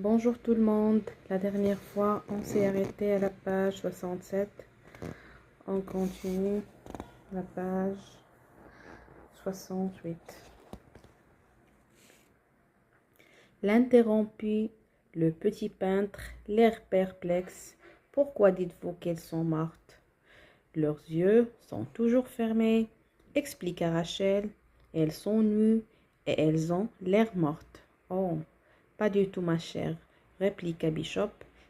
Bonjour tout le monde. La dernière fois, on s'est arrêté à la page 67. On continue la page 68. L'interrompit le petit peintre, l'air perplexe. Pourquoi dites-vous qu'elles sont mortes? Leurs yeux sont toujours fermés, expliqua Rachel. Elles sont nues et elles ont l'air mortes. Oh, pas du tout, ma chère, répliqua Bishop.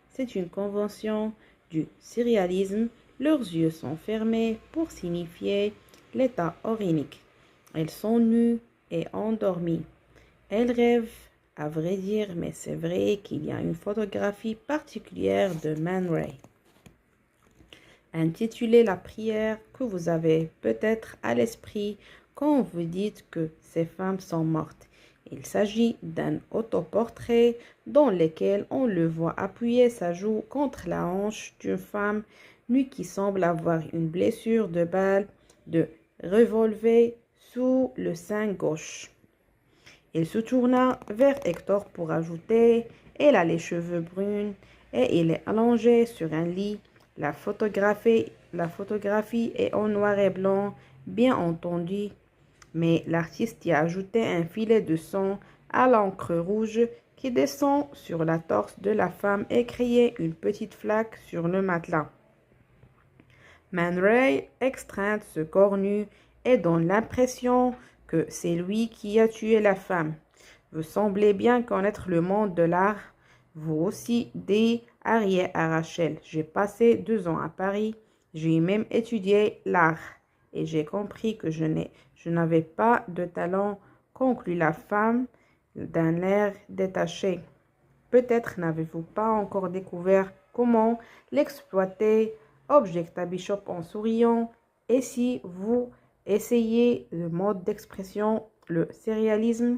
C'est une convention du surréalisme. Leurs yeux sont fermés pour signifier l'état orinique. Elles sont nues et endormies. Elles rêvent, à vrai dire, mais c'est vrai qu'il y a une photographie particulière de Man Ray, intitulée La prière, que vous avez peut-être à l'esprit quand vous dites que ces femmes sont mortes. Il s'agit d'un autoportrait dans lequel on le voit appuyer sa joue contre la hanche d'une femme nue qui semble avoir une blessure de balle de revolver sous le sein gauche. Il se tourna vers Hector pour ajouter « Elle a les cheveux bruns et il est allongé sur un lit. La photographie est en noir et blanc, bien entendu, mais l'artiste y a ajouté un filet de sang à l'encre rouge qui descend sur la torse de la femme et créé une petite flaque sur le matelas. Man Ray extrait ce corps nu et donne l'impression que c'est lui qui a tué la femme. Vous semblez bien connaître le monde de l'art. Vous aussi, dit Harriet à Rachel. J'ai passé 2 ans à Paris. J'ai même étudié l'art. Et j'ai compris que je n'avais pas de talent, conclut la femme d'un air détaché. Peut-être n'avez-vous pas encore découvert comment l'exploiter, objecta Bishop en souriant. Et si vous essayez le mode d'expression, le surréalisme,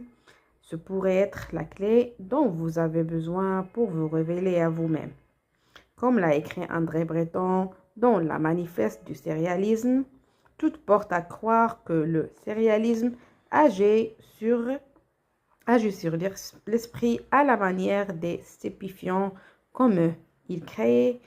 ce pourrait être la clé dont vous avez besoin pour vous révéler à vous-même. Comme l'a écrit André Breton dans la manifeste du surréalisme, toute porte à croire que le surréalisme agit sur l'esprit à la manière des stupéfiants comme eux. Il crée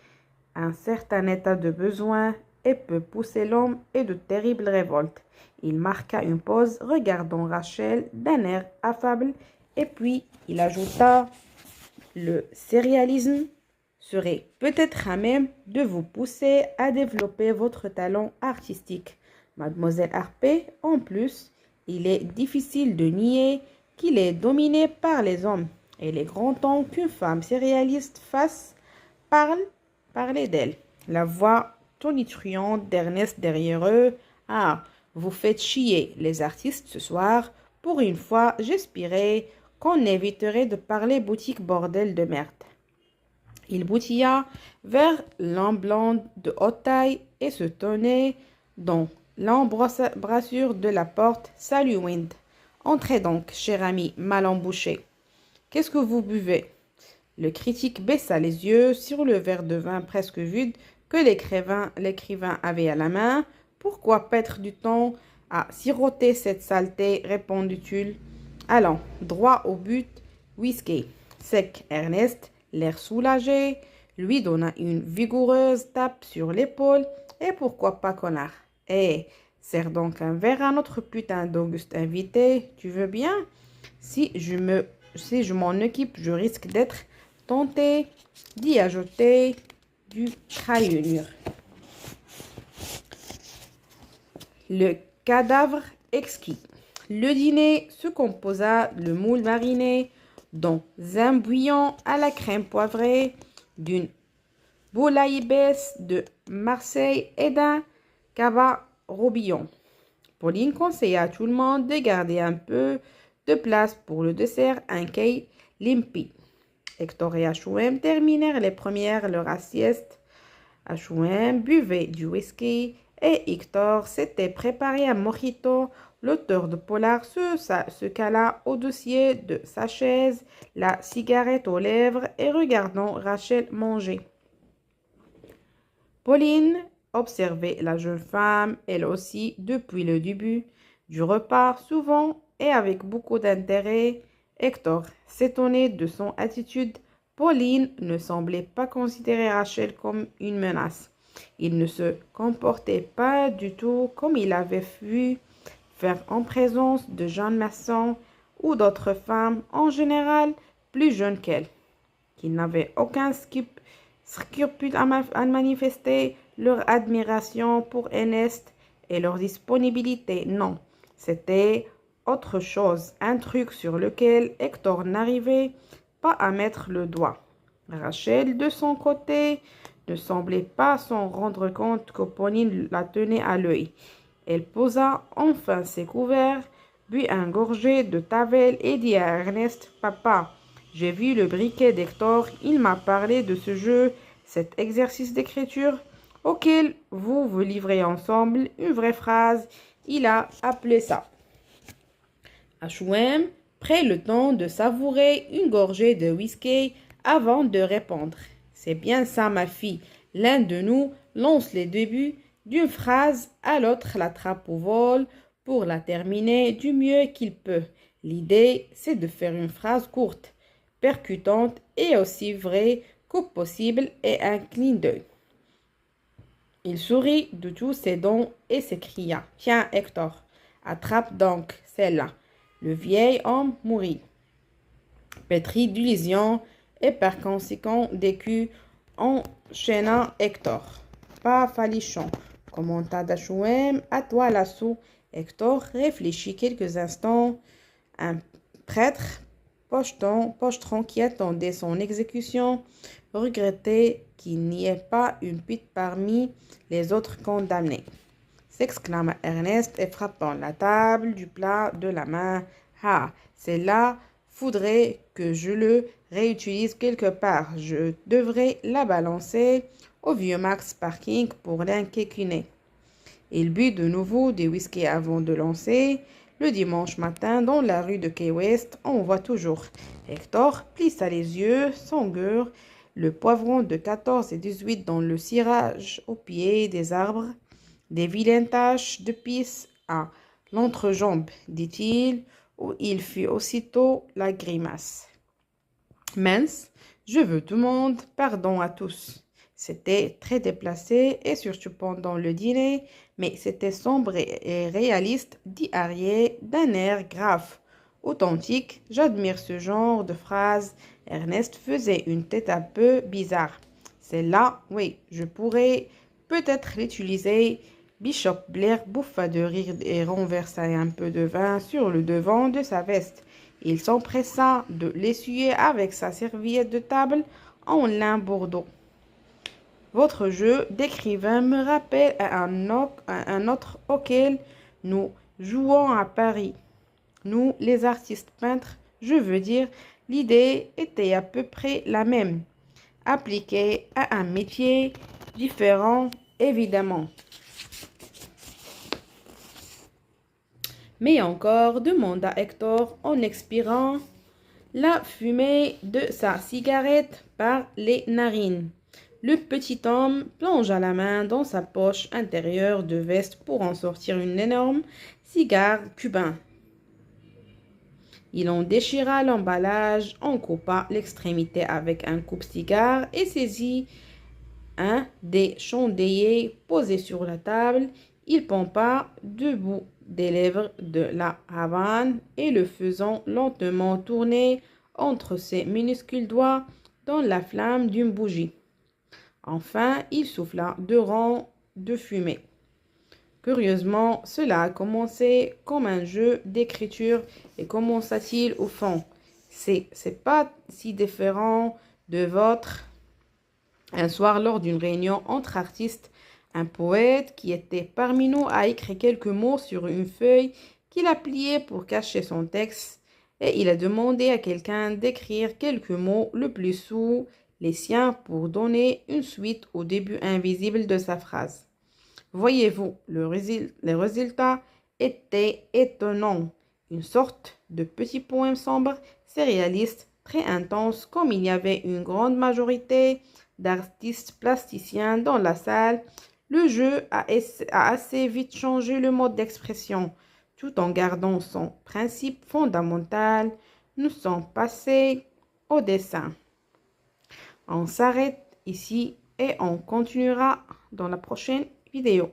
un certain état de besoin et peut pousser l'homme à de terribles révoltes. Il marqua une pause, regardant Rachel d'un air affable, et puis il ajouta « Le surréalisme serait peut-être à même de vous pousser à développer votre talent artistique. Mademoiselle Harpé, en plus, il est difficile de nier qu'il est dominé par les hommes. Et il est grand temps qu'une femme surréaliste fasse parler d'elle. » La voix tonitruante d'Ernest derrière eux. « Ah, vous faites chier les artistes ce soir. Pour une fois, j'espérais qu'on éviterait de parler boutique bordel de merde. » Il boutilla vers l'homme blanc de haute taille et se tenait dans l'embrasure de la porte. « Salut, Wind. Entrez donc, cher ami mal embouché. Qu'est-ce que vous buvez ?» Le critique baissa les yeux sur le verre de vin presque vide que l'écrivain avait à la main. « Pourquoi perdre du temps à siroter cette saleté ?» répondit-il. « Allons, droit au but. Whisky. » Sec Ernest, l'air soulagé, lui donna une vigoureuse tape sur l'épaule. « Et pourquoi pas, connard? Eh, sers donc un verre à notre putain d'Auguste invité, tu veux bien? Si je m'en occupe, je risque d'être tenté d'y ajouter du crayonnure. » Le cadavre exquis. Le dîner se composa de moules marinés dans un bouillon à la crème poivrée, d'une bouillabaisse de Marseille et d'un cabas robillon. Pauline conseilla à tout le monde de garder un peu de place pour le dessert, un quai limpi. Hector et H.O.M. terminèrent les premières leur assiette. H.O.M. buvait du whisky et Hector s'était préparé un mojito. L'auteur de Polar se cala au dossier de sa chaise, la cigarette aux lèvres et regardant Rachel manger. Pauline observait la jeune femme, elle aussi, depuis le début du repas, souvent et avec beaucoup d'intérêt. Hector s'étonnait de son attitude Pauline ne semblait pas considérer Rachel comme une menace. Il ne se comportait pas du tout comme il avait vu faire en présence de Jeanne Masson ou d'autres femmes, en général plus jeunes qu'elle, qui n'avaient aucun scrupule à manifester leur admiration pour Ernest et leur disponibilité. Non, c'était autre chose, un truc sur lequel Hector n'arrivait pas à mettre le doigt. Rachel, de son côté, ne semblait pas s'en rendre compte que Pauline la tenait à l'œil. Elle posa enfin ses couverts, but un gorgé de tavel et dit à Ernest, « Papa, j'ai vu le briquet d'Hector, il m'a parlé de ce jeu, cet exercice d'écriture auquel vous vous livrez ensemble, une vraie phrase, il a appelé ça. » H.O.M. prit le temps de savourer une gorgée de whisky avant de répondre. « C'est bien ça, ma fille. L'un de nous lance les débuts d'une phrase à l'autre l'attrape au vol pour la terminer du mieux qu'il peut. L'idée, c'est de faire une phrase courte, percutante et aussi vraie que possible et un clin d'œil. » Il sourit de tous ses dents et s'écria, « Tiens, Hector, attrape donc celle-là. » Le vieil homme mourut, pétri d'illusions et par conséquent d'écus, enchaînant Hector. « Pas falichon, commenta H.O.M. À toi l'assaut. » Hector réfléchit quelques instants. Un prêtre pochetron qui attendait son exécution regrettait qu'il n'y ait pas une pute parmi les autres condamnés. S'exclama Ernest et frappant la table du plat de la main. « Ah, c'est là, faudrait que je le réutilise quelque part. Je devrais la balancer au vieux Max Parking pour l'inquéquiner. » Il but de nouveau des whisky avant de lancer. Le dimanche matin, dans la rue de Key West, on voit toujours. Hector plissa les yeux, s'engure, le poivron de 14 et 18 dans le cirage au pied des arbres. Des vilaines taches de pisse à l'entrejambe, dit-il, où il fit aussitôt la grimace. Mince, je veux tout le monde, pardon à tous. C'était très déplacé et surtout pendant le dîner, mais c'était sombre et réaliste, dit Harriet d'un air grave. Authentique, j'admire ce genre de phrase. Ernest faisait une tête un peu bizarre. Celle-là, oui, je pourrais peut-être l'utiliser. Bishop Blair bouffa de rire et renversa un peu de vin sur le devant de sa veste. Il s'empressa de l'essuyer avec sa serviette de table en lin bordeaux. Votre jeu d'écrivain me rappelle à un autre auquel nous jouons à Paris. Nous, les artistes peintres, je veux dire, l'idée était à peu près la même, appliquée à un métier différent, évidemment. Mais encore, demanda Hector en expirant la fumée de sa cigarette par les narines. Le petit homme plongea la main dans sa poche intérieure de veste pour en sortir une énorme cigare cubain. Il en déchira l'emballage, en coupa l'extrémité avec un coupe-cigare et saisit un des chandeliers posés sur la table. Il pompa debout des lèvres de la Havane et le faisant lentement tourner entre ses minuscules doigts dans la flamme d'une bougie. Enfin, il souffla 2 rangs de fumée. Curieusement, cela a commencé comme un jeu d'écriture et commença-t-il au fond. C'est pas si différent de votre. Un soir, lors d'une réunion entre artistes, un poète qui était parmi nous a écrit quelques mots sur une feuille qu'il a pliée pour cacher son texte et il a demandé à quelqu'un d'écrire quelques mots le plus sous les siens pour donner une suite au début invisible de sa phrase. Voyez-vous, le résultat était étonnant. Une sorte de petit poème sombre, surréaliste, très intense, comme il y avait une grande majorité d'artistes plasticiens dans la salle. Le jeu a assez vite changé le mode d'expression, tout en gardant son principe fondamental. Nous sommes passés au dessin. On s'arrête ici et on continuera dans la prochaine vidéo.